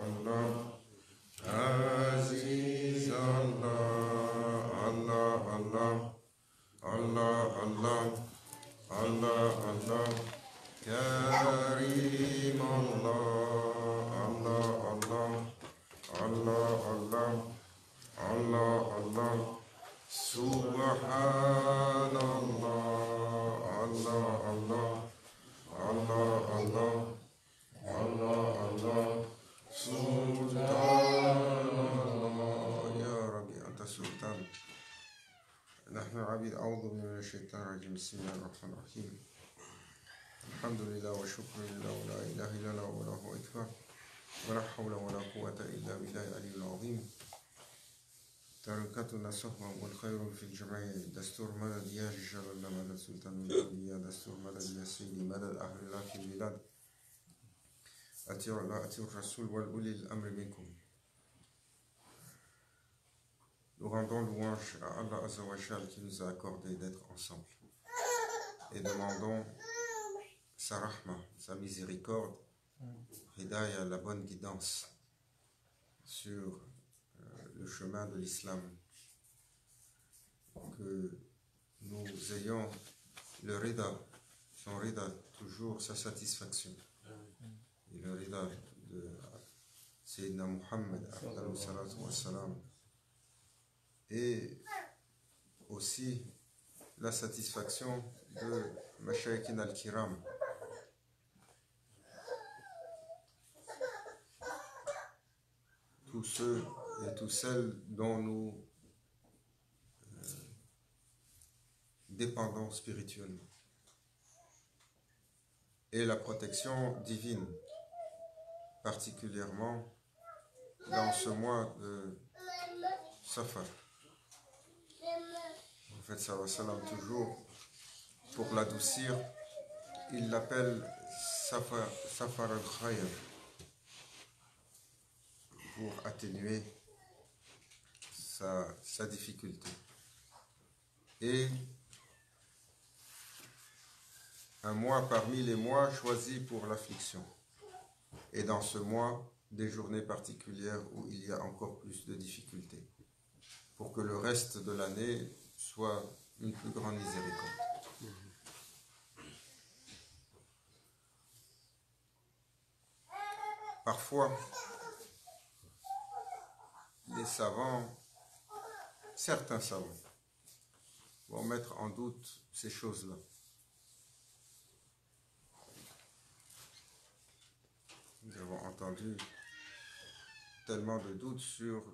Allah, Aziz Allah, Allah, Allah, Allah, Allah, Allah, Allah, Karim Allah, Allah, Allah, Allah, Allah, Allah, Allah, Subhanallah, Allah, Allah, Allah, Allah, Allah, Allah, Sultan Allah, Ya Rabbi, Anta Sultan. نحن عبيد أعوذ بالله من الشيطان الرجيم بسم الله الرحمن الرحيم الحمد لله والشكر لله ولا إله إلا الله وله أكبر ولا حول ولا قوة إلا بالله العلي العظيم تركتنا سهوا والخير في الجميع دستور مدد يا رجال الله مدد سلطان الأولياء دستور مدد يا سيدي مدد أهل الله في البلاد أطيعوا الله أطيعوا الرسول والأولي الأمر منكم. Nous rendons louange à Allah Azza wa Jal qui nous a accordé d'être ensemble et demandons sa rahma, sa miséricorde, hidayah, la bonne guidance sur le chemin de l'islam, que nous ayons le rida, son rida, toujours sa satisfaction, et le rida de Sayyidina Muhammad, afdalu salatu wa salam, et aussi la satisfaction de Mashaykin al-Kiram, tous ceux et toutes celles dont nous dépendons spirituellement, et la protection divine, particulièrement dans ce mois de Safar. En fait, sallam, toujours pour l'adoucir, il l'appelle Safar al-Khayr, pour atténuer sa difficulté. Et un mois parmi les mois choisis pour l'affliction. Et dans ce mois, des journées particulières où il y a encore plus de difficultés, pour que le reste de l'année soit une plus grande miséricorde. Parfois, les savants, certains savants, vont mettre en doute ces choses-là. Nous avons entendu tellement de doutes sur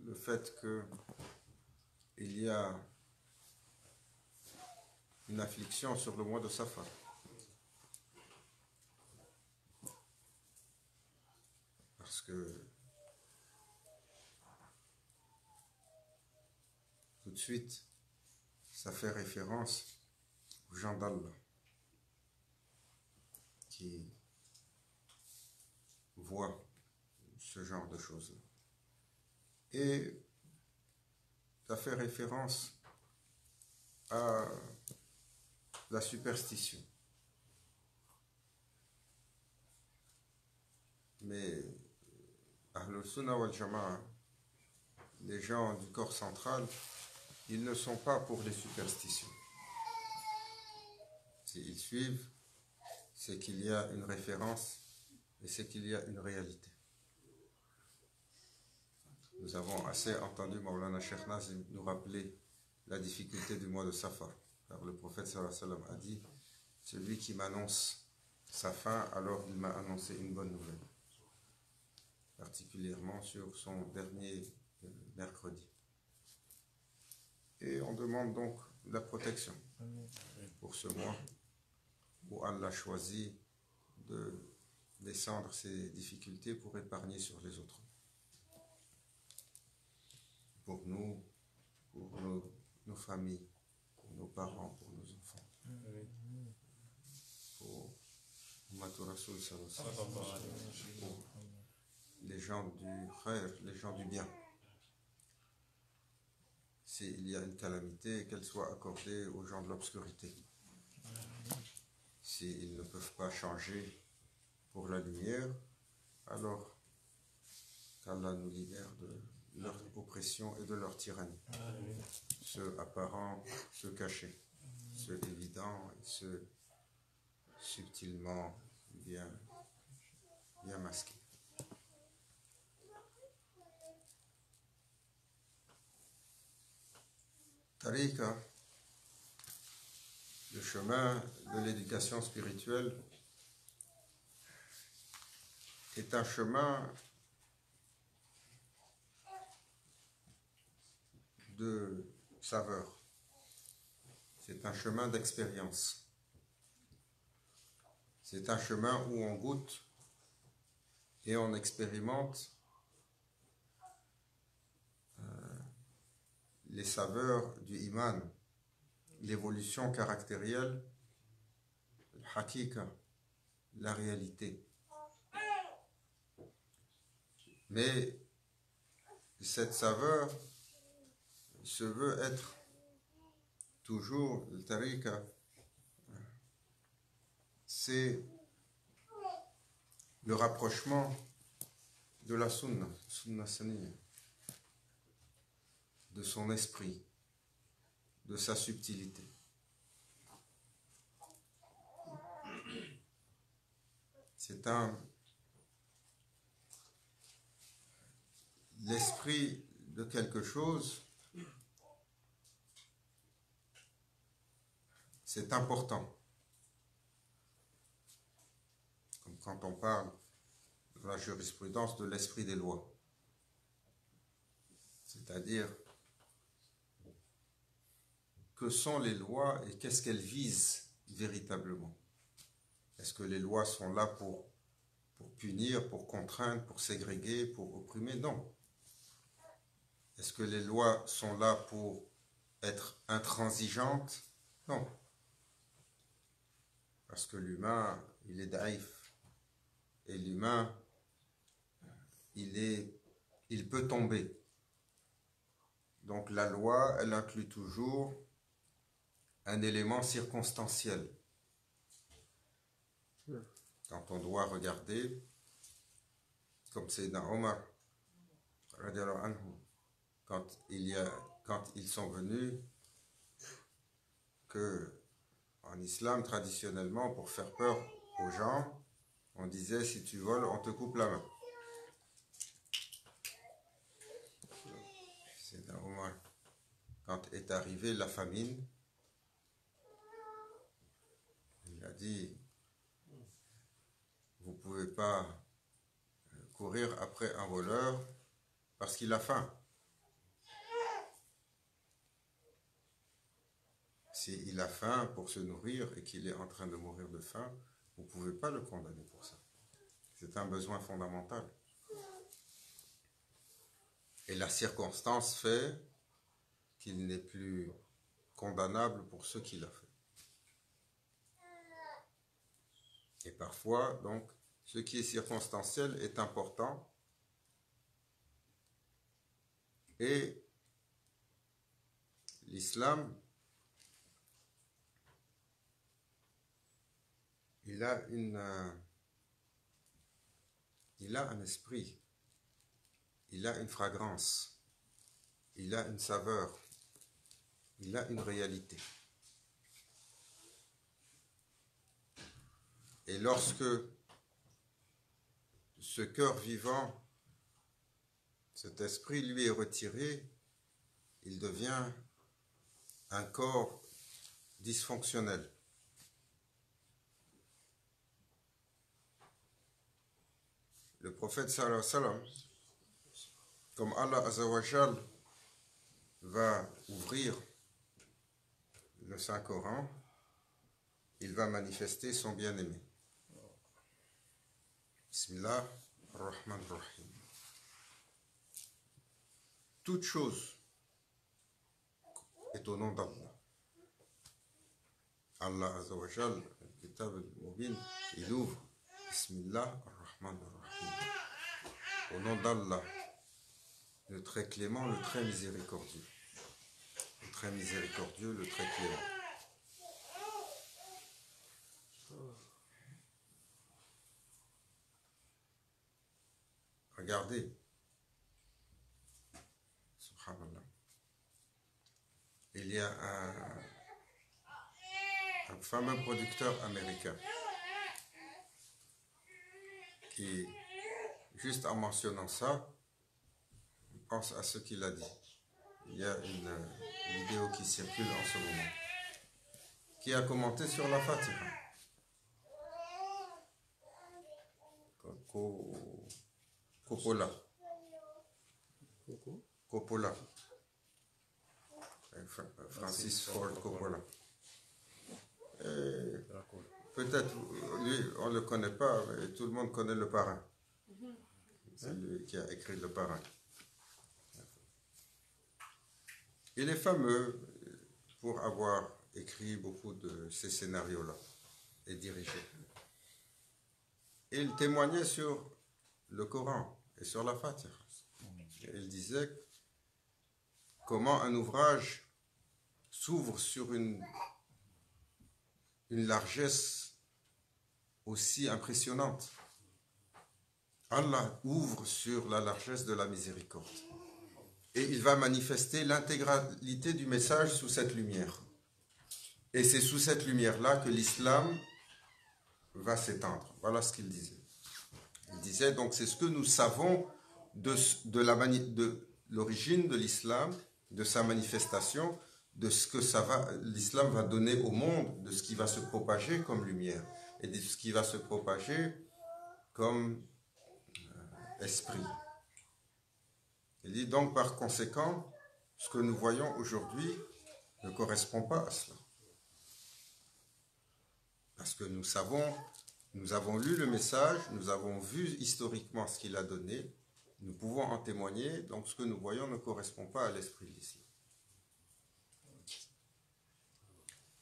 le fait qu'il y a une affliction sur le mois de Safar. Parce que tout de suite, ça fait référence aux gens d'Allah qui voient ce genre de choses-là. Et ça fait référence à la superstition. Mais Ahlul Sunnah wal Jama'a, les gens du corps central, ils ne sont pas pour les superstitions. S'ils suivent, c'est qu'il y a une référence et c'est qu'il y a une réalité. Nous avons assez entendu Maulana Cheikh Nazim nous rappeler la difficulté du mois de Safar. Car le prophète sallallahu alayhi wa sallam a dit, celui qui m'annonce sa fin, alors il m'a annoncé une bonne nouvelle. Particulièrement sur son dernier mercredi. Et on demande donc la protection pour ce mois où Allah choisit de descendre ses difficultés pour épargner sur les autres. Pour nous, pour nos familles, pour nos parents, pour nos enfants. Pour Ummatul Rasoul pour les gens du khayr, les gens du bien. S'il y a une calamité, qu'elle soit accordée aux gens de l'obscurité. S'ils ne peuvent pas changer pour la lumière, alors qu'Allah nous libère de leur oppression et de leur tyrannie. Ceux apparents, ceux cachés, ceux évidents et ceux subtilement bien masqués. Tariqa, le chemin de l'éducation spirituelle, est un chemin de saveur. C'est un chemin d'expérience. C'est un chemin où on goûte et on expérimente les saveurs du iman, l'évolution caractérielle, le hakika, la réalité. Mais cette saveur se veut être toujours, le tariqa, c'est le rapprochement de la sunna saniyya, de son esprit, de sa subtilité. C'est l'esprit de quelque chose, c'est important. Comme quand on parle dans la jurisprudence de l'esprit des lois. C'est-à-dire, que sont les lois et qu'est-ce qu'elles visent véritablement? Est-ce que les lois sont là pour punir, pour contraindre, pour ségréguer, pour opprimer? Non. Est-ce que les lois sont là pour être intransigeantes? Non. Parce que l'humain, il est daïf. Et l'humain, il peut tomber. Donc la loi, elle inclut toujours un élément circonstanciel. Quand on doit regarder, comme Sayyidina Omar, quand ils sont venus, que en islam, traditionnellement, pour faire peur aux gens, on disait, si tu voles, on te coupe la main. Sayyidina Omar, quand est arrivée la famine, il a dit, vous ne pouvez pas courir après un voleur parce qu'il a faim. S'il a faim pour se nourrir et qu'il est en train de mourir de faim, vous ne pouvez pas le condamner pour ça. C'est un besoin fondamental. Et la circonstance fait qu'il n'est plus condamnable pour ce qu'il a fait. Et parfois, donc, ce qui est circonstanciel est important et l'islam, il a un esprit, il a une fragrance, il a une saveur, il a une réalité. Et lorsque ce cœur vivant, cet esprit lui est retiré, il devient un corps dysfonctionnel. Le prophète sallallahu alayhi wa sallam, comme Allah Azza wa Jal va ouvrir le Saint-Coran, il va manifester son bien-aimé. Bismillah ar-Rahman ar-Rahim. Toute chose est au nom d'Allah. Allah Azza wa Jal, le Kitab al-Mubin, il ouvre Bismillah ar-Rahman ar-Rahim. Au nom d'Allah, le très clément, le très miséricordieux. Le très miséricordieux, le très clément. Regardez, il y a un fameux producteur américain qui, juste en mentionnant ça, pense à ce qu'il a dit. Il y a une vidéo qui circule en ce moment, qui a commenté sur la Fatiha. Coppola. Coppola. Francis Ford Coppola. Peut-être, lui, on ne le connaît pas, mais tout le monde connaît Le Parrain. C'est lui qui a écrit Le Parrain. Il est fameux pour avoir écrit beaucoup de ces scénarios-là et dirigé. Et il témoignait sur le Coran et sur la Fatiha. Il disait comment un ouvrage s'ouvre sur une largesse aussi impressionnante. Allah ouvre sur la largesse de la miséricorde. Et il va manifester l'intégralité du message sous cette lumière. Et c'est sous cette lumière-là que l'islam va s'étendre. Voilà ce qu'il disait. Il disait, donc c'est ce que nous savons de l'origine de l'islam, de sa manifestation, de ce que l'islam va donner au monde, de ce qui va se propager comme lumière, et de ce qui va se propager comme esprit. Il dit donc par conséquent, ce que nous voyons aujourd'hui ne correspond pas à cela. Parce que nous avons lu le message, nous avons vu historiquement ce qu'il a donné, nous pouvons en témoigner, donc ce que nous voyons ne correspond pas à l'esprit de l'islam.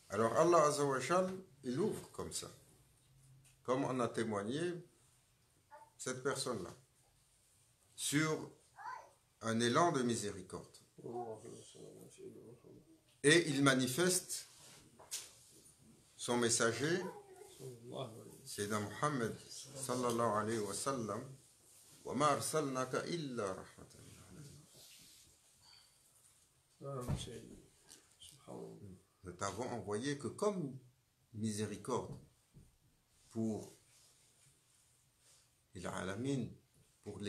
Alors Allah Azza wa Jal, il ouvre comme ça, comme on a témoigné cette personne-là, sur un élan de miséricorde. Et il manifeste son messager, Sayyidina Muhammad sallallahu alayhi wa sallam, wa ma arsalnaka illa rahmatan lil alamin. Nous t'avons envoyé que comme miséricorde pour les alamin, pour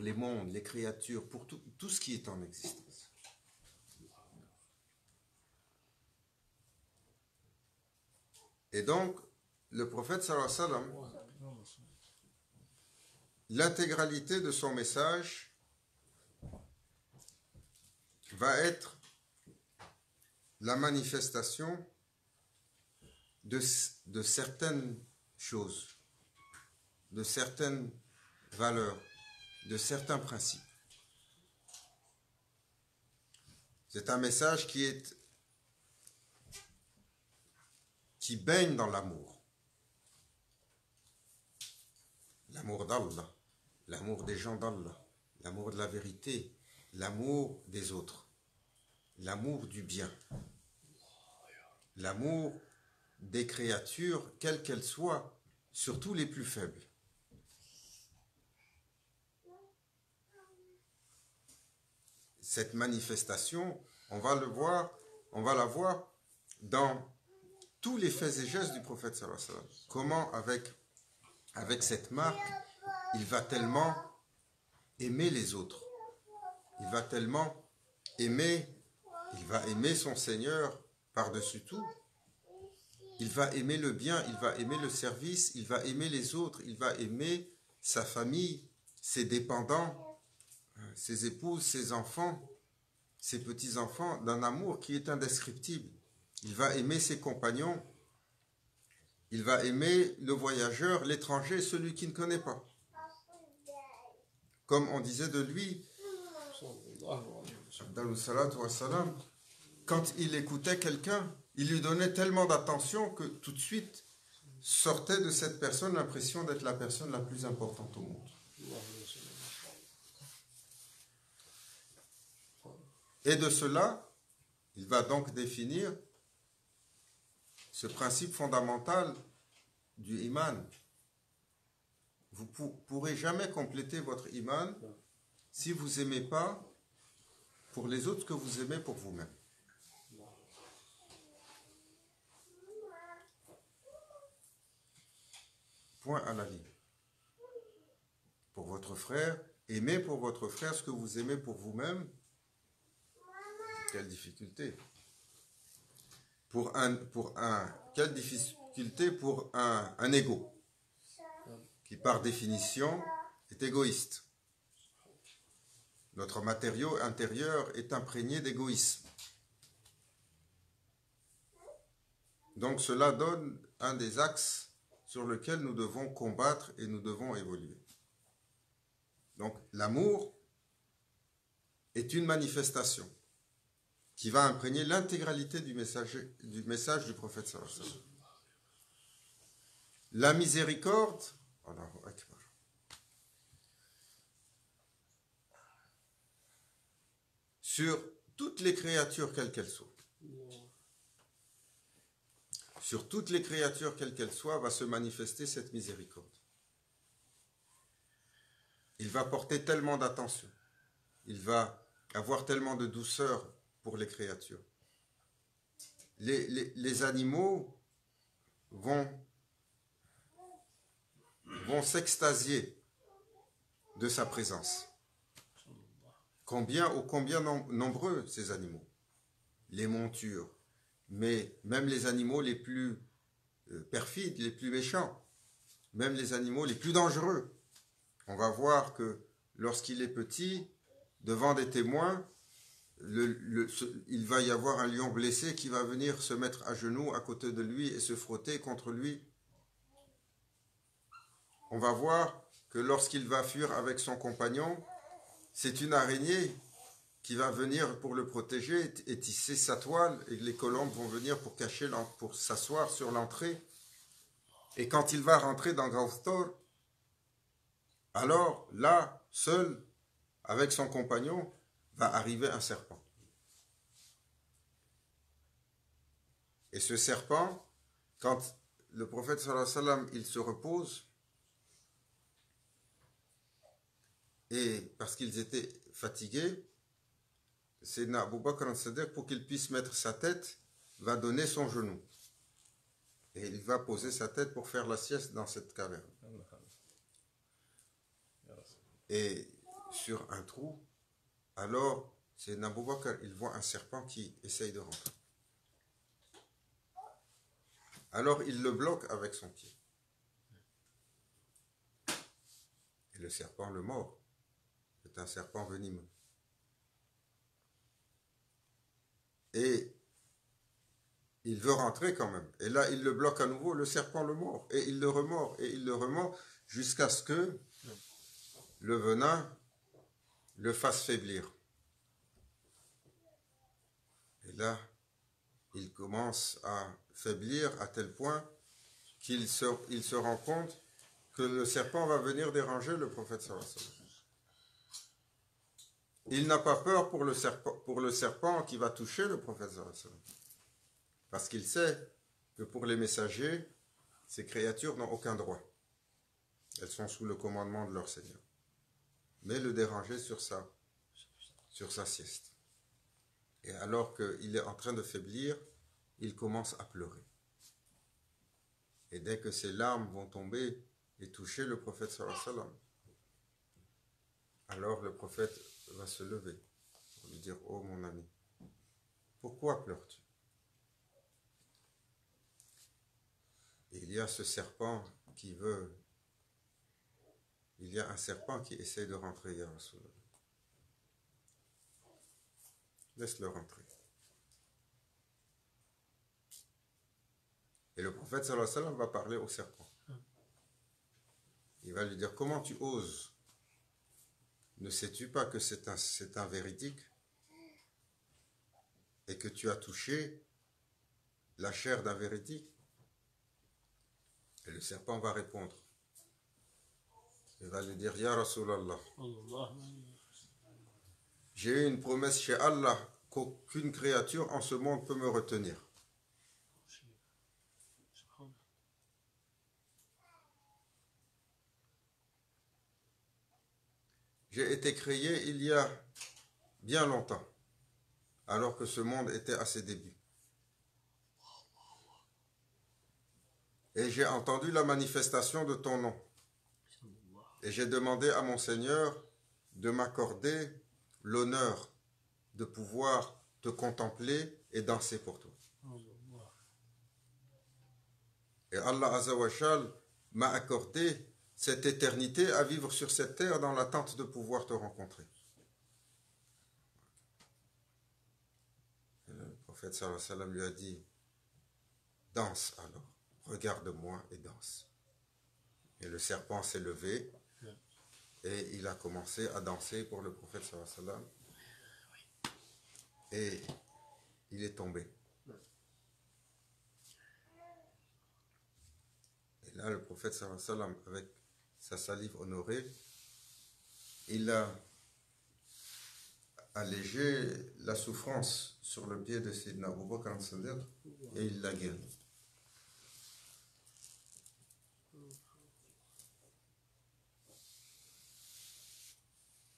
les mondes, les créatures, pour tout ce qui est en existence. Et donc, le prophète sallallahu alayhi wa sallam, l'intégralité de son message va être la manifestation de certaines choses, de certaines valeurs, de certains principes. C'est un message qui baigne dans l'amour. L'amour d'Allah, l'amour des gens d'Allah, l'amour de la vérité, l'amour des autres, l'amour du bien, l'amour des créatures, quelles qu'elles soient, surtout les plus faibles. Cette manifestation, on va la voir dans tous les faits et gestes du prophète sallallahu alayhi wa sallam. Comment avec cette marque, il va tellement aimer les autres. Il va tellement aimer son Seigneur par-dessus tout. Il va aimer le bien, il va aimer le service, il va aimer les autres, il va aimer sa famille, ses dépendants, ses épouses, ses enfants, ses petits-enfants, d'un amour qui est indescriptible. Il va aimer ses compagnons, il va aimer le voyageur, l'étranger, celui qui ne connaît pas. Comme on disait de lui, quand il écoutait quelqu'un, il lui donnait tellement d'attention que tout de suite sortait de cette personne l'impression d'être la personne la plus importante au monde. Et de cela, il va donc définir ce principe fondamental du iman. Vous ne pourrez jamais compléter votre iman si vous n'aimez pas pour les autres ce que vous aimez pour vous-même. point à la vie. Pour votre frère, aimez pour votre frère ce que vous aimez pour vous-même. Quelle difficulté. Quelle difficulté pour un égo qui par définition est égoïste. Notre matériau intérieur est imprégné d'égoïsme. Donc cela donne un des axes sur lequel nous devons combattre et nous devons évoluer. Donc l'amour est une manifestation qui va imprégner l'intégralité du message du prophète sallallahu alayhi wa sallam. La miséricorde, Allahu Akbar. Sur toutes les créatures quelles qu'elles soient. Sur toutes les créatures quelles qu'elles soient va se manifester cette miséricorde. Il va porter tellement d'attention. Il va avoir tellement de douceur pour les créatures. Les animaux vont s'extasier de sa présence. Combien nombreux ces animaux, les montures, mais même les animaux les plus perfides, les plus méchants, même les animaux les plus dangereux. On va voir que lorsqu'il est petit, devant des témoins, il va y avoir un lion blessé qui va venir se mettre à genoux à côté de lui et se frotter contre lui. On va voir que lorsqu'il va fuir avec son compagnon, c'est une araignée qui va venir pour le protéger et tisser sa toile, et les colombes vont venir pour s'asseoir sur l'entrée. Et quand il va rentrer dans Gauthor, alors là, seul, avec son compagnon, va arriver un serpent. Et ce serpent, quand le prophète sallallahu alayhi wa sallam, il se repose, et parce qu'ils étaient fatigués, c'est Abu Bakr al-Siddiq, pour qu'il puisse mettre sa tête, va donner son genou. Et il va poser sa tête pour faire la sieste dans cette caverne. Et sur un trou, alors c'est Abu Bakr, il voit un serpent qui essaye de rentrer. Alors il le bloque avec son pied. Et le serpent le mord. C'est un serpent venimeux. Et il veut rentrer quand même. Et là, il le bloque à nouveau, le serpent le mord. Et il le remord, et il le remord, jusqu'à ce que le venin le fasse faiblir. Et là, il commence à faiblir à tel point qu'il se rend compte que le serpent va venir déranger le prophète sallallahu alayhi wa sallam. Il n'a pas peur pour le serpent qui va toucher le prophète sallallahu alayhi wa sallam. Parce qu'il sait que pour les messagers, ces créatures n'ont aucun droit. Elles sont sous le commandement de leur Seigneur. Mais le déranger sur sa sieste. Et alors qu'il est en train de faiblir, il commence à pleurer. Et dès que ses larmes vont tomber et toucher le prophète sallallahu alayhi wa sallam, alors le prophète va se lever pour lui dire: oh mon ami, pourquoi pleures-tu? Et il y a ce serpent qui veut, il y a un serpent qui essaie de rentrer, ya Rasulallah. Laisse-le rentrer. Et le prophète sallallahu alayhi wa sallam va parler au serpent. Il va lui dire: comment tu oses? Ne sais-tu pas que c'est un véridique et que tu as touché la chair d'un véridique? Et le serpent va répondre. Il va lui dire: Ya Rasulallah, j'ai eu une promesse chez Allah qu'aucune créature en ce monde peut me retenir. J'ai été créé il y a bien longtemps, alors que ce monde était à ses débuts. et j'ai entendu la manifestation de ton nom. Et j'ai demandé à mon Seigneur de m'accorder l'honneur de pouvoir te contempler et danser pour toi. Et Allah Azza wa Jal m'a accordé cette éternité à vivre sur cette terre dans l'attente de pouvoir te rencontrer. Et le prophète sallallahu alayhi wa sallam lui a dit, danse alors, regarde-moi et danse. Et le serpent s'est levé et il a commencé à danser pour le prophète sallallahu alayhi wa sallam. Et il est tombé. Et là, le prophète sallallahu alayhi wa sallam, avec sa salive honorée, il a allégé la souffrance sur le pied de Sayyidina Abu Bakr as-Siddiq et il l'a guéri.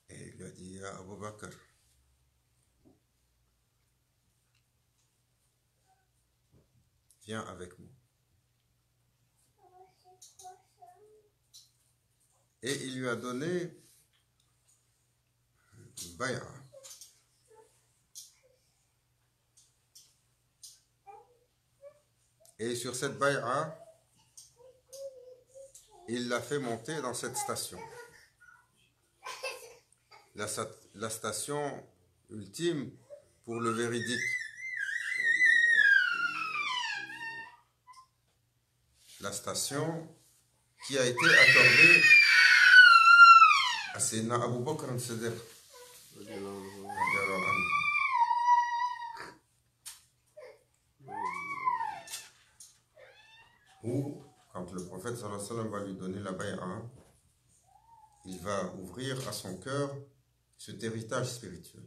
Et il lui a dit, ya Abu Bakr, viens avec moi. Et il lui a donné une bay'a. Et sur cette bay'a, il l'a fait monter dans cette station. La station ultime pour le véridique. La station qui a été accordée à Sayyidina Abu Bakr as-Siddiq. Où, quand le prophète sallallahu alayhi wa sallam va lui donner la bay'a, il va ouvrir à son cœur cet héritage spirituel,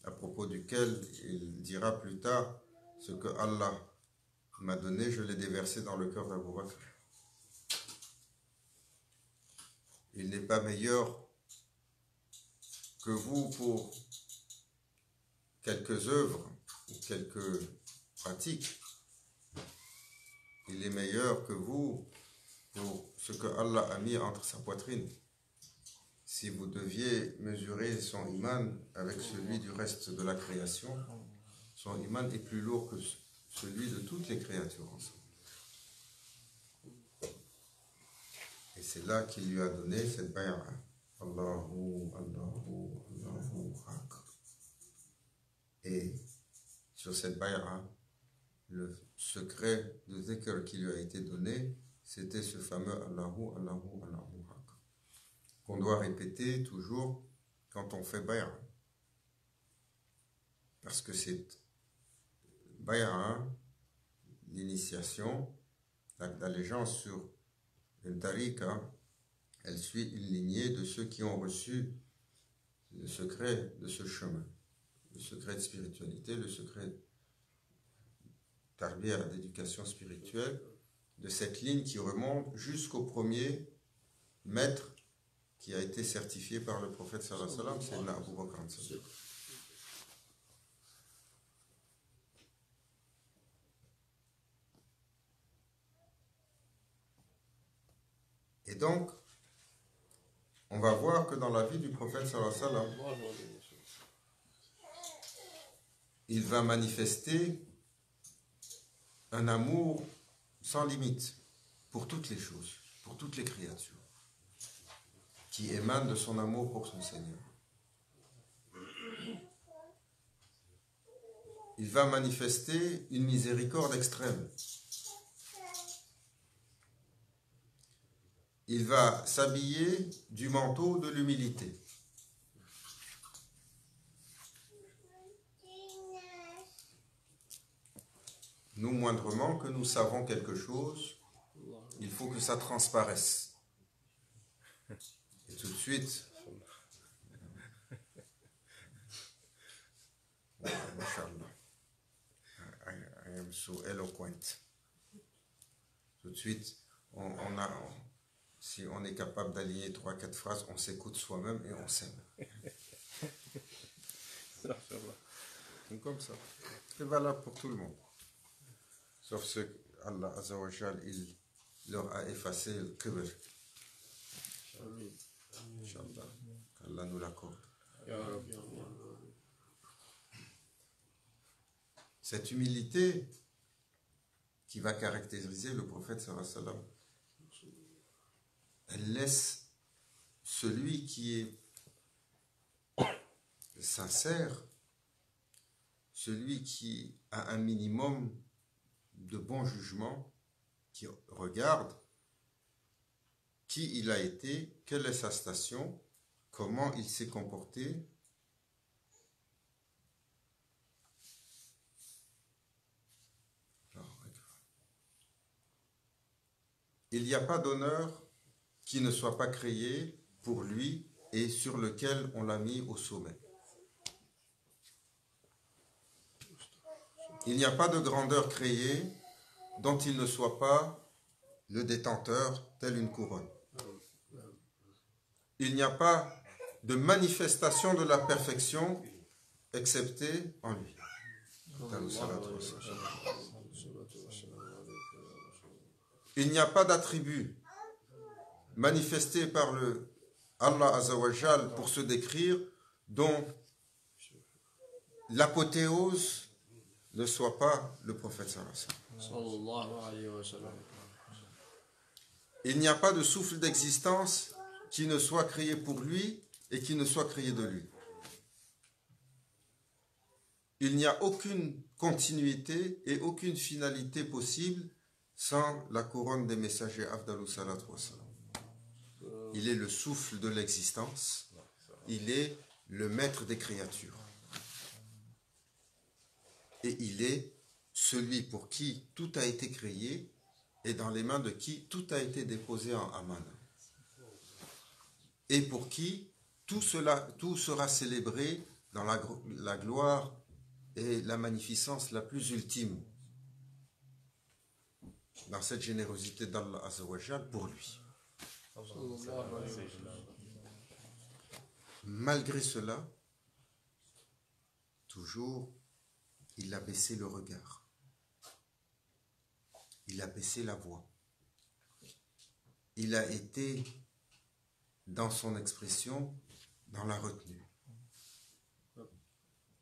à propos duquel il dira plus tard, ce que Allah m'a donné, je l'ai déversé dans le cœur d'Abu Bakr. Il n'est pas meilleur que vous pour quelques œuvres ou quelques pratiques. Il est meilleur que vous pour ce que Allah a mis entre sa poitrine. Si vous deviez mesurer son iman avec celui du reste de la création, son iman est plus lourd que celui de toutes les créatures ensemble. Et c'est là qu'il lui a donné cette bay'a. Allahu, Allahu, Allahu Akbar. Et sur cette bay'a, le secret de zikr qui lui a été donné, c'était ce fameux Allahu, Allahu, Allahu Akbar, qu'on doit répéter toujours quand on fait bay'a. Parce que c'est bay'a, l'initiation, l'acte d'allégeance sur une tariqa, elle suit une lignée de ceux qui ont reçu le secret de ce chemin, le secret de spiritualité, le secret tarbiya, d'éducation spirituelle, de cette ligne qui remonte jusqu'au premier maître qui a été certifié par le prophète sallallahu alayhi wa sallam, c'est Sayyidina Abu Bakr as-Siddiq. Et donc, on va voir que dans la vie du prophète sallallahu alayhi wa sallam, il va manifester un amour sans limite pour toutes les choses, pour toutes les créatures, qui émanent de son amour pour son Seigneur. Il va manifester une miséricorde extrême. Il va s'habiller du manteau de l'humilité. Nous, moindrement que nous savons quelque chose, il faut que ça transparaisse. Et tout de suite, Mashallah, I am so eloquent. Tout de suite, si on est capable d'aligner 3-4 phrases, on s'écoute soi-même et on s'aime. C'est comme ça. C'est valable pour tout le monde. Sauf ceux Allah Azza wa Jal, il leur a effacé le kibr. Inch'Allah, qu'Allah nous l'accorde. Cette humilité qui va caractériser le prophète sallallahu alayhi wa sallam, elle laisse celui qui est sincère, celui qui a un minimum de bon jugement, qui regarde qui il a été, quelle est sa station, comment il s'est comporté. Il n'y a pas d'honneur qui ne soit pas créé pour lui et sur lequel on l'a mis au sommet. Il n'y a pas de grandeur créée dont il ne soit pas le détenteur, telle une couronne. Il n'y a pas de manifestation de la perfection excepté en lui. Il n'y a pas d'attribut manifesté par le Allah Azza wa Jal pour se décrire dont l'apothéose ne soit pas le prophète sallallahu alayhi wa sallam. Il n'y a pas de souffle d'existence qui ne soit créé pour lui et qui ne soit créé de lui. Il n'y a aucune continuité et aucune finalité possible sans la couronne des messagers Afdalou Salatu Wassalam. Il est le souffle de l'existence, il est le maître des créatures. Et il est celui pour qui tout a été créé et dans les mains de qui tout a été déposé en amana. Et pour qui tout sera célébré dans la gloire et la magnificence la plus ultime. Dans cette générosité d'Allah Azza wa Jal pour lui. Malgré cela, toujours, il a baissé le regard. Il a baissé la voix. Il a été dans son expression, dans la retenue.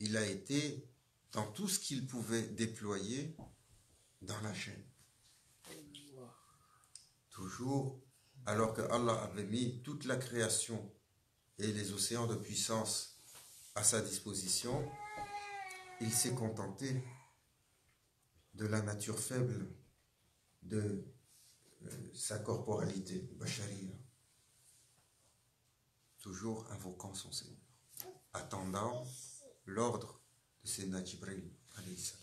Il a été dans tout ce qu'il pouvait déployer dans la chaîne. Toujours, alors que Allah avait mis toute la création et les océans de puissance à sa disposition, il s'est contenté de la nature faible de sa corporalité, bashariya. Toujours invoquant son Seigneur, attendant l'ordre de Sayyidina Jibril alayhi salam.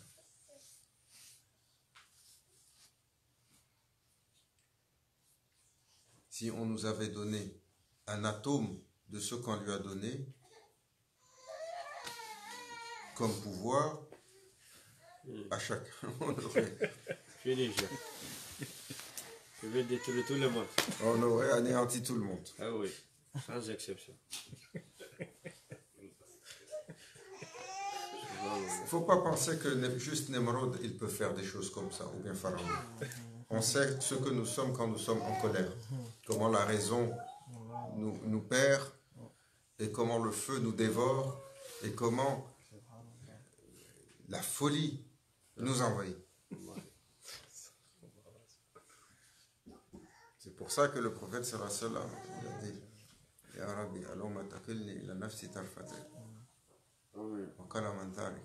Si on nous avait donné un atome de ce qu'on lui a donné comme pouvoir, à chacun on aurait, Je vais détruire tout le monde. On aurait anéanti tout le monde. Ah oui, sans exception. Il ne faut pas penser que juste Nemrod, il peut faire des choses comme ça, ou bien Pharaon. On sait ce que nous sommes quand nous sommes en colère. Comment la raison nous perd, et comment le feu nous dévore, et comment la folie nous envahit. C'est pour ça que le prophète sallallahu alayhi wa sallam a dit Ya Rabbi, Allahumma takilni ila nafsi tarfata wa qala man tarik.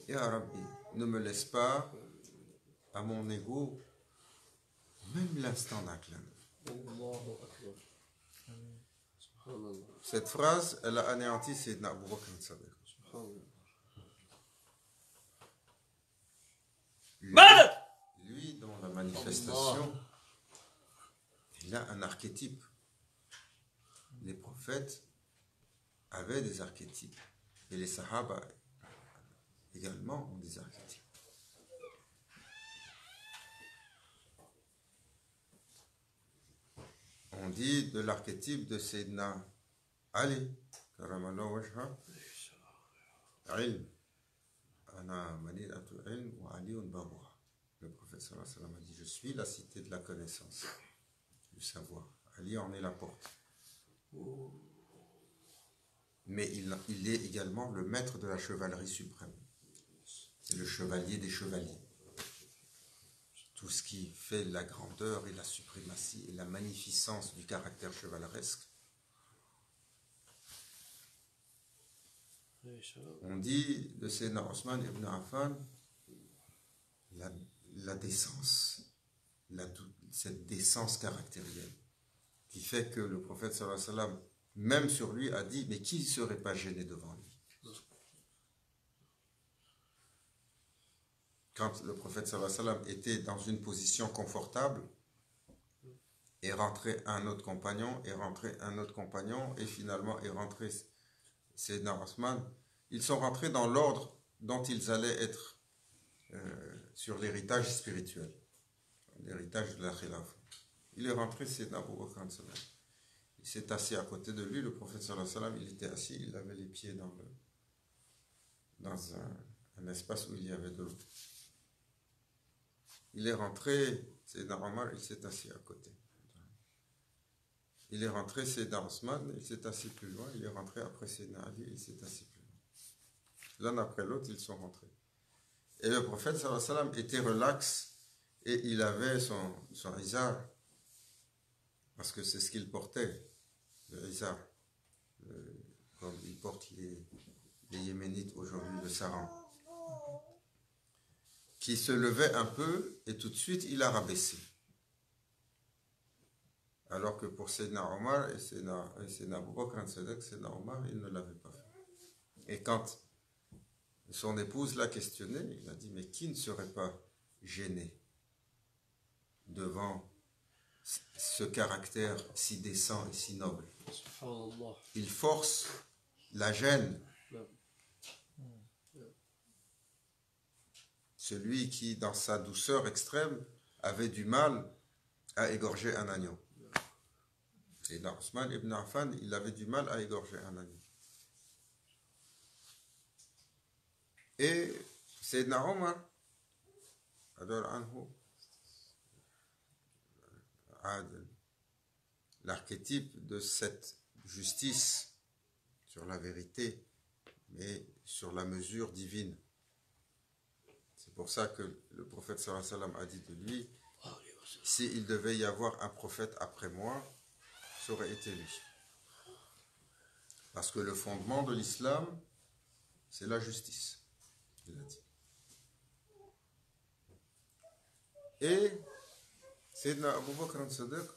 Ya Rabbi, ne me laisse pas à mon ego même l'instant d'un clin d'œil. Cette phrase, elle a anéanti Sayyidina Abu Bakr as-Siddiq. Lui, dans la manifestation, il a un archétype. Les prophètes avaient des archétypes. Et les Sahaba également ont des archétypes. On dit de l'archétype de Sayyidina Ali, karamallahu wajha, ilm, Ana Madinatul Ilm wa Aliyun Babuha. Le prophète sallallahu alayhi wa sallam a dit, je suis la cité de la connaissance, du savoir. Ali en est la porte. Mais il est également le maître de la chevalerie suprême. C'est le chevalier des chevaliers. Tout ce qui fait la grandeur et la suprématie et la magnificence du caractère chevaleresque. On dit de Sayyidina Osman ibn Affan la décence, cette décence caractérielle qui fait que le prophète sallallahu alayhi wa sallam, même sur lui, a dit, mais qui ne serait pas gêné devant lui? Quand le prophète sallallahu alayhi wa sallam était dans une position confortable, est rentré un autre compagnon, et finalement est rentré Sayyidina Osman, ils sont rentrés dans l'ordre dont ils allaient être sur l'héritage spirituel, l'héritage de la khilaf. Il est rentré, Sayyidina Abu Bakr, il s'est assis à côté de lui, le prophète sallallahu alayhi wa sallam, il était assis, il avait les pieds dans un espace où il y avait de l'eau. Il est rentré, Sayyidina Omar, il s'est assis à côté. Il est rentré, Sayyidina Osman, il s'est assis plus loin. Il est rentré après Sayyidina Ali, il s'est assis plus loin. L'un après l'autre, ils sont rentrés. Et le prophète, sallallahu alayhi wa sallam, était relax et il avait son izar, parce que c'est ce qu'il portait, le izar, comme il porte les Yéménites aujourd'hui, le sarang, qui se levait un peu et tout de suite, il a rabaissé. Alors que pour Sayyidina Omar et Sayyidina Abu Bakr As-Siddiq, Sayyidina Omar, il ne l'avait pas fait. Et quand son épouse l'a questionné, il a dit, mais qui ne serait pas gêné devant ce caractère si décent et si noble? Il force la gêne. Celui qui, dans sa douceur extrême, avait du mal à égorger un agneau. Et dans Osman ibn Affan, il avait du mal à égorger un agneau. Et Sayyidina Omar, l'archétype de cette justice sur la vérité, mais sur la mesure divine. C'est pour ça que le prophète sallallahu alayhi wa sallam a dit de lui, s'il devait y avoir un prophète après moi, ça aurait été lui. Parce que le fondement de l'islam, c'est la justice. Il a dit. Et Sayyidina Abu Bakr As-Siddiq,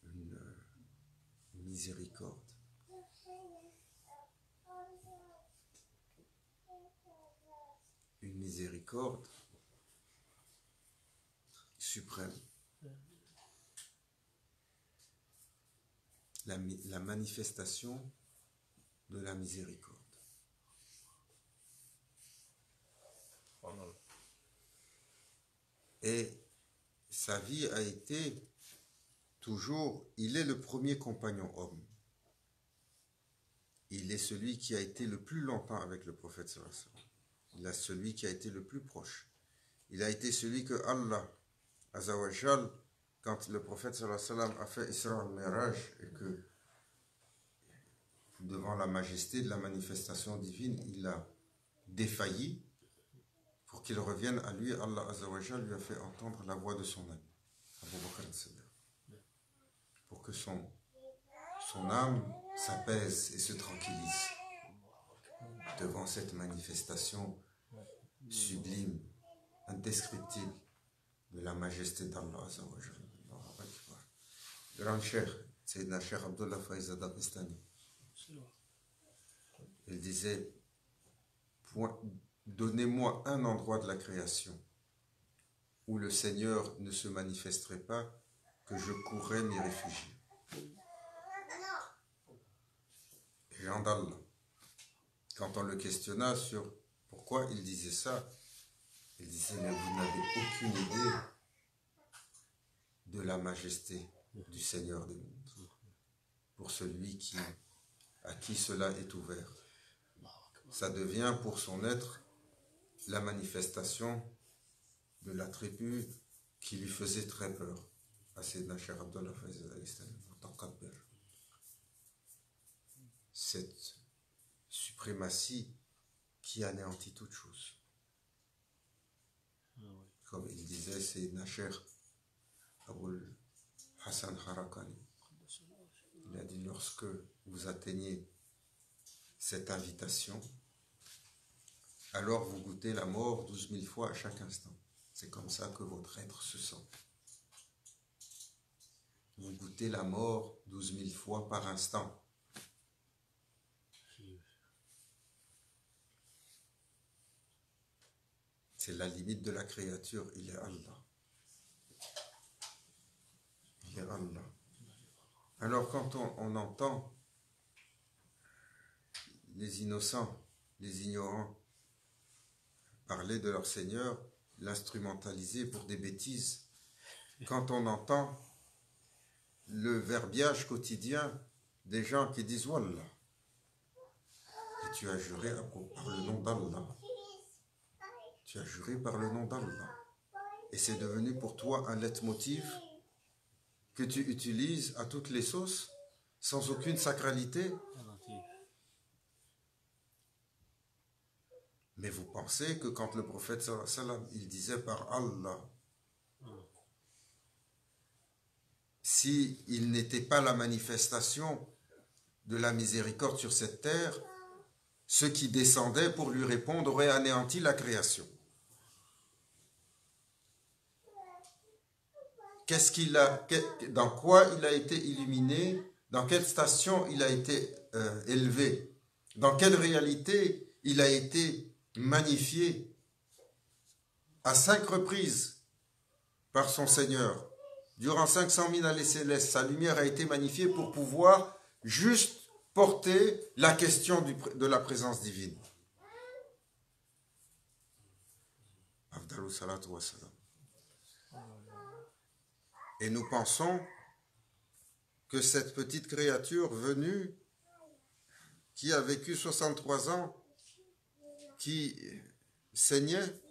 une miséricorde. Une miséricorde suprême. La manifestation de la miséricorde. Et sa vie a été toujours, il est le premier compagnon homme. Il est celui qui a été le plus longtemps avec le prophète sallallahu alayhi wa sallam. Il est celui qui a été le plus proche. Il a été celui que Allah, Azza wa Jal, quand le prophète sallallahu alayhi wa sallam a fait Isra al-Miraj, et que devant la majesté de la manifestation divine, il a défailli, pour qu'il revienne à lui, Allah Azza wa Jal lui a fait entendre la voix de son ami, Abu Bakr As-Siddiq, pour que son âme s'apaise et se tranquillise devant cette manifestation sublime, indescriptible de la majesté d'Allah Azza wa Jal. Grand Cheikh, Sayyidina Cheikh Abdullah Faiz Dabistani, il disait, donnez-moi un endroit de la création où le Seigneur ne se manifesterait pas, que je courrais m'y réfugier. Jean d'Allah, quand on le questionna sur pourquoi il disait ça, il disait, mais vous n'avez aucune idée de la majesté du Seigneur des mondes. pour celui à qui cela est ouvert. Ça devient pour son être la manifestation de l'attribut qui lui faisait très peur à Sayyidina Cheikh Abdullah Faiz al-Istami en tant qu'Akbar. Cette suprématie qui anéantit toute chose. Comme il disait Sayyidina Cheikh Aboul Hassan Harakani, il a dit, lorsque vous atteignez cette invitation, alors vous goûtez la mort 12 000 fois à chaque instant. C'est comme ça que votre être se sent. Vous goûtez la mort 12 000 fois par instant. C'est la limite de la créature. Il est Allah. Il est Allah. Alors quand on entend les innocents, les ignorants, parler de leur Seigneur, l'instrumentaliser pour des bêtises, quand on entend le verbiage quotidien des gens qui disent « Wallah », et tu as juré par le nom d'Allah. Tu as juré par le nom d'Allah. Et c'est devenu pour toi un leitmotiv que tu utilises à toutes les sauces, sans aucune sacralité. Mais vous pensez que quand le prophète sallallahu alayhi wa sallam, il disait par Allah, si il n'était pas la manifestation de la miséricorde sur cette terre, ceux qui descendaient pour lui répondre auraient anéanti la création. Dans quoi il a été illuminé? Dans quelle station il a été élevé? Dans quelle réalité il a été magnifié à 5 reprises par son Seigneur? Durant 500 000 années célestes, sa lumière a été magnifiée pour pouvoir juste porter la question de la présence divine. Afdalou salatu wa salam. Et nous pensons que cette petite créature venue, qui a vécu 63 ans, qui saignait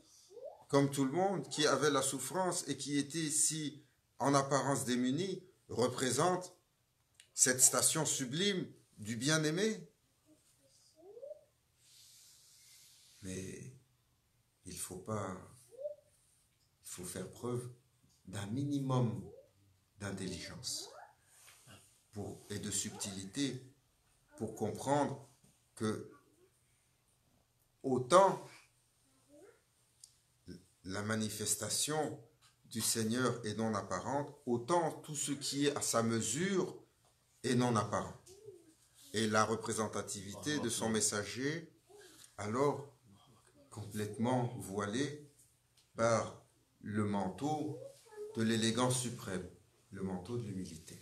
comme tout le monde, qui avait la souffrance et qui était si en apparence démunie, représente cette station sublime du bien-aimé. Mais il faut faire preuve d'un minimum d'intelligence et de subtilité pour comprendre que autant la manifestation du Seigneur est non apparente, autant tout ce qui est à sa mesure est non apparent. Et la représentativité de son messager, alors complètement voilée par le manteau de l'élégance suprême, le manteau de l'humilité.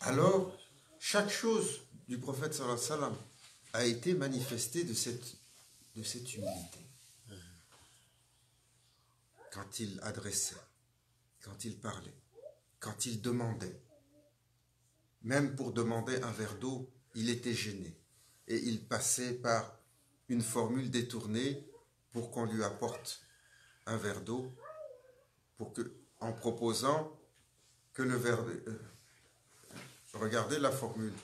Alors, chaque chose du prophète sallallahu alayhi wa sallam a été manifestée de cette humilité. Quand il adressait, quand il parlait, quand il demandait, même pour demander un verre d'eau, il était gêné. Et il passait par une formule détournée pour qu'on lui apporte un verre d'eau, en proposant que le verre... regardez la formule.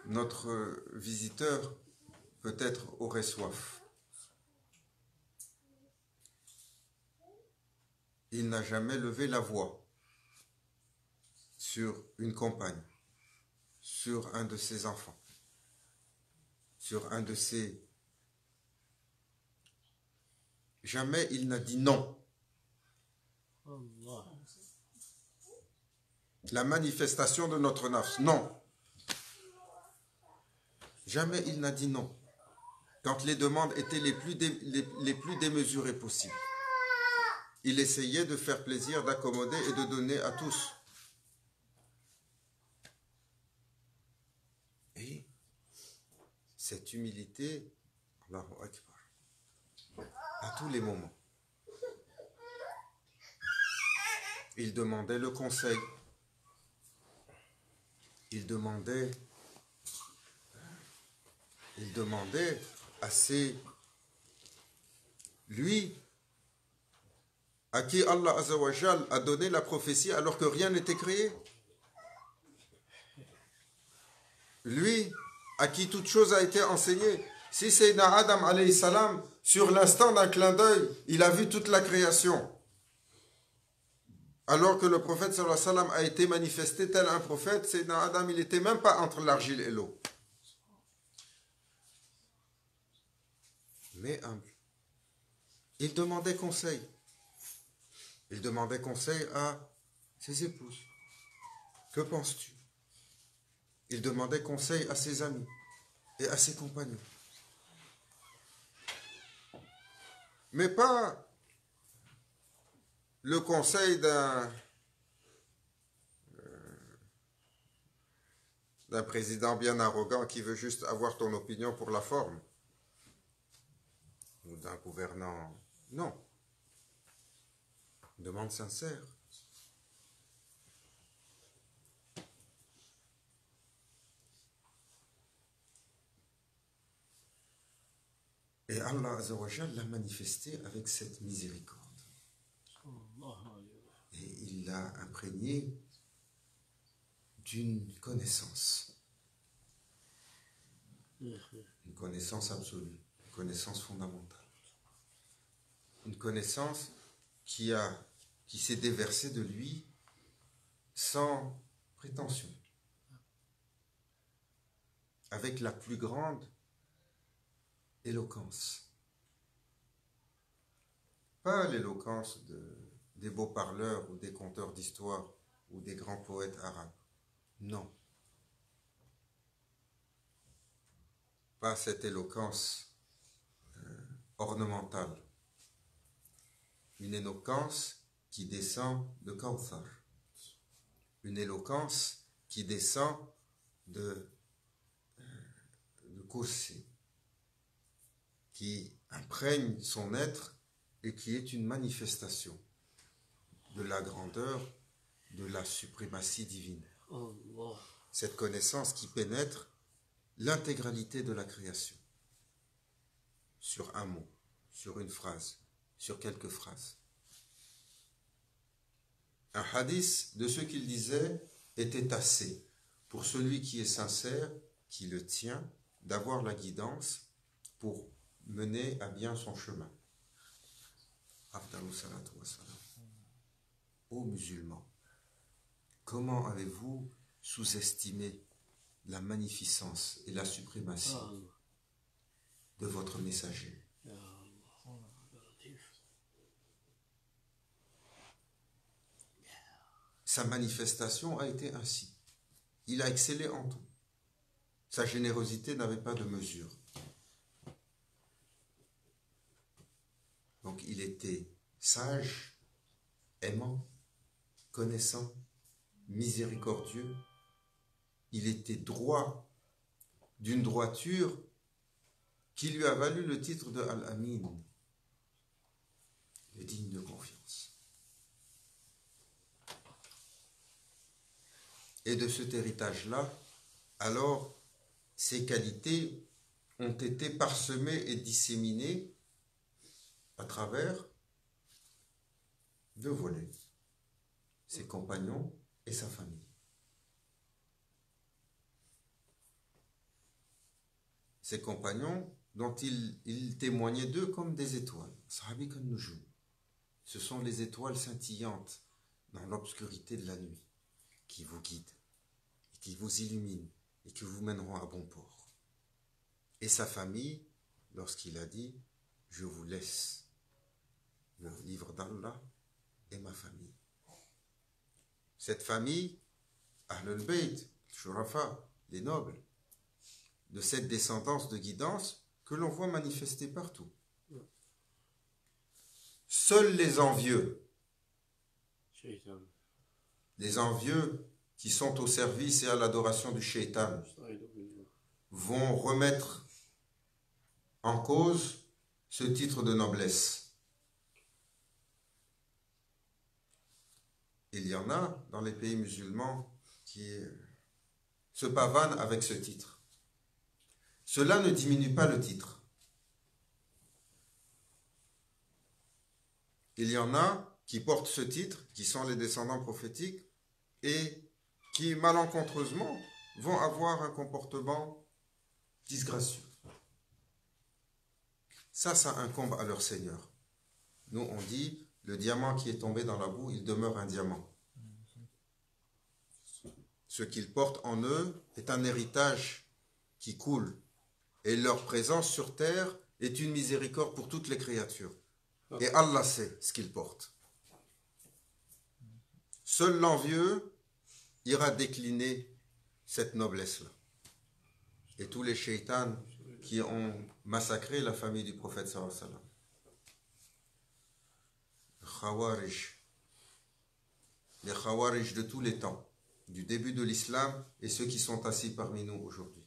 Notre visiteur peut-être aurait soif. Il n'a jamais levé la voix sur une compagne, sur un de ses enfants, sur un de ses... Jamais il n'a dit non. La manifestation de notre nafs, non. Jamais il n'a dit non. Quand les demandes étaient les plus démesurées possibles. Il essayait de faire plaisir, d'accommoder et de donner à tous. Et cette humilité, Allahu Akbar, à tous les moments. il demandait le conseil. Il demandait à lui, à qui Allah Azza wa Jal a donné la prophétie alors que rien n'était créé. Lui, à qui toute chose a été enseignée. Si Sayyidina Adam alayhi salam, sur l'instant d'un clin d'œil, il a vu toute la création. Alors que le prophète sallallahu alayhi wa sallam a été manifesté tel un prophète, Sayyidina Adam, il n'était même pas entre l'argile et l'eau. Mais humble. Il demandait conseil. Il demandait conseil à ses épouses. Que penses-tu? Il demandait conseil à ses amis et à ses compagnons. Mais pas le conseil d'un président bien arrogant qui veut juste avoir ton opinion pour la forme. Ou d'un gouvernant. Non. Une demande sincère. Et Allah Azza wa Jal l'a manifesté avec cette miséricorde. Et il l'a imprégné d'une connaissance. Une connaissance absolue, une connaissance fondamentale. Une connaissance qui s'est déversée de lui sans prétention. Avec la plus grande éloquence. Pas l'éloquence des beaux parleurs ou des conteurs d'histoire ou des grands poètes arabes. Non. Pas cette éloquence ornementale. Une éloquence qui descend de Kawthar. Une éloquence qui descend de Kursi. Qui imprègne son être et qui est une manifestation de la grandeur, de la suprématie divine. Cette connaissance qui pénètre l'intégralité de la création. Sur un mot, sur une phrase, sur quelques phrases. Un hadith de ce qu'il disait était assez pour celui qui est sincère, qui le tient, d'avoir la guidance pour mener à bien son chemin. Ô musulmans, comment avez-vous sous-estimé la magnificence et la suprématie de votre messager? Sa manifestation a été ainsi. Il a excellé en tout. Sa générosité n'avait pas de mesure. Donc il était sage, aimant, connaissant, miséricordieux. Il était droit, d'une droiture qui lui a valu le titre de Al-Amin, le digne de confiance. Et de cet héritage-là, alors, ces qualités ont été parsemées et disséminées à travers deux volets, ses compagnons et sa famille. Ses compagnons dont il témoignait d'eux comme des étoiles. Sahabi kan nujum. Ce sont les étoiles scintillantes dans l'obscurité de la nuit qui vous guident, et qui vous illuminent et qui vous mèneront à bon port. Et sa famille, lorsqu'il a dit « Je vous laisse le livre d'Allah et ma famille ». Cette famille, Ahlul Bayt, Shurafa, les nobles, de cette descendance de guidance que l'on voit manifester partout. Seuls les envieux qui sont au service et à l'adoration du shaitan vont remettre en cause ce titre de noblesse. Il y en a dans les pays musulmans qui se pavanent avec ce titre. Cela ne diminue pas le titre. Il y en a qui portent ce titre, qui sont les descendants prophétiques, et qui malencontreusement vont avoir un comportement disgracieux. Ça incombe à leur Seigneur. Nous, on dit, le diamant qui est tombé dans la boue, il demeure un diamant. Ce qu'ils portent en eux est un héritage qui coule. Et leur présence sur terre est une miséricorde pour toutes les créatures. Et Allah sait ce qu'ils portent. Seul l'envieux ira décliner cette noblesse-là. Et tous les shaitans qui ont massacré la famille du prophète sallallahu alayhi wa sallam. Les Khawarij de tous les temps, du début de l'islam, et ceux qui sont assis parmi nous aujourd'hui.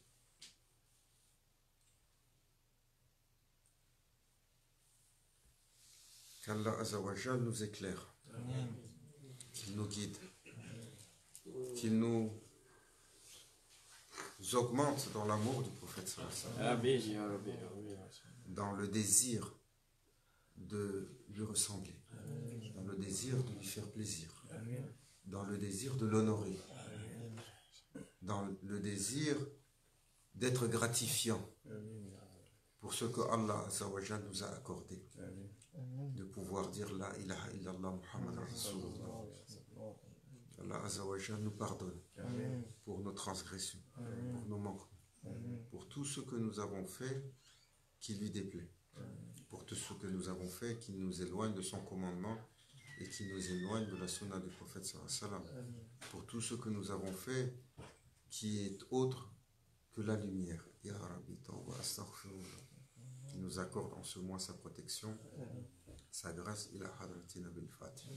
Qu'Allah Azawajal nous éclaire, qu'il nous guide, qu'il nous augmente dans l'amour du prophète sallallahu alayhi wa sallam, dans le désir de lui ressembler, dans le désir de lui faire plaisir, dans le désir de l'honorer, dans le désir d'être gratifiant pour ce que Allah Azawajal nous a accordé, de pouvoir dire la ilaha illallah Muhammad Rasulullah. Allah Azawajal nous pardonne pour nos transgressions, pour nos manquements, pour tout ce que nous avons fait qui lui déplaît, pour tout ce que nous avons fait qui nous éloigne de son commandement et qui nous éloigne de la sunna du prophète sallallahu alayhi wa sallam, pour tout ce que nous avons fait qui est autre que la lumière. Ya Rabbi Tawba Astaghfirullah, qui nous accorde en ce mois sa protection, sa grâce. Ila hadratina bil Fatiha.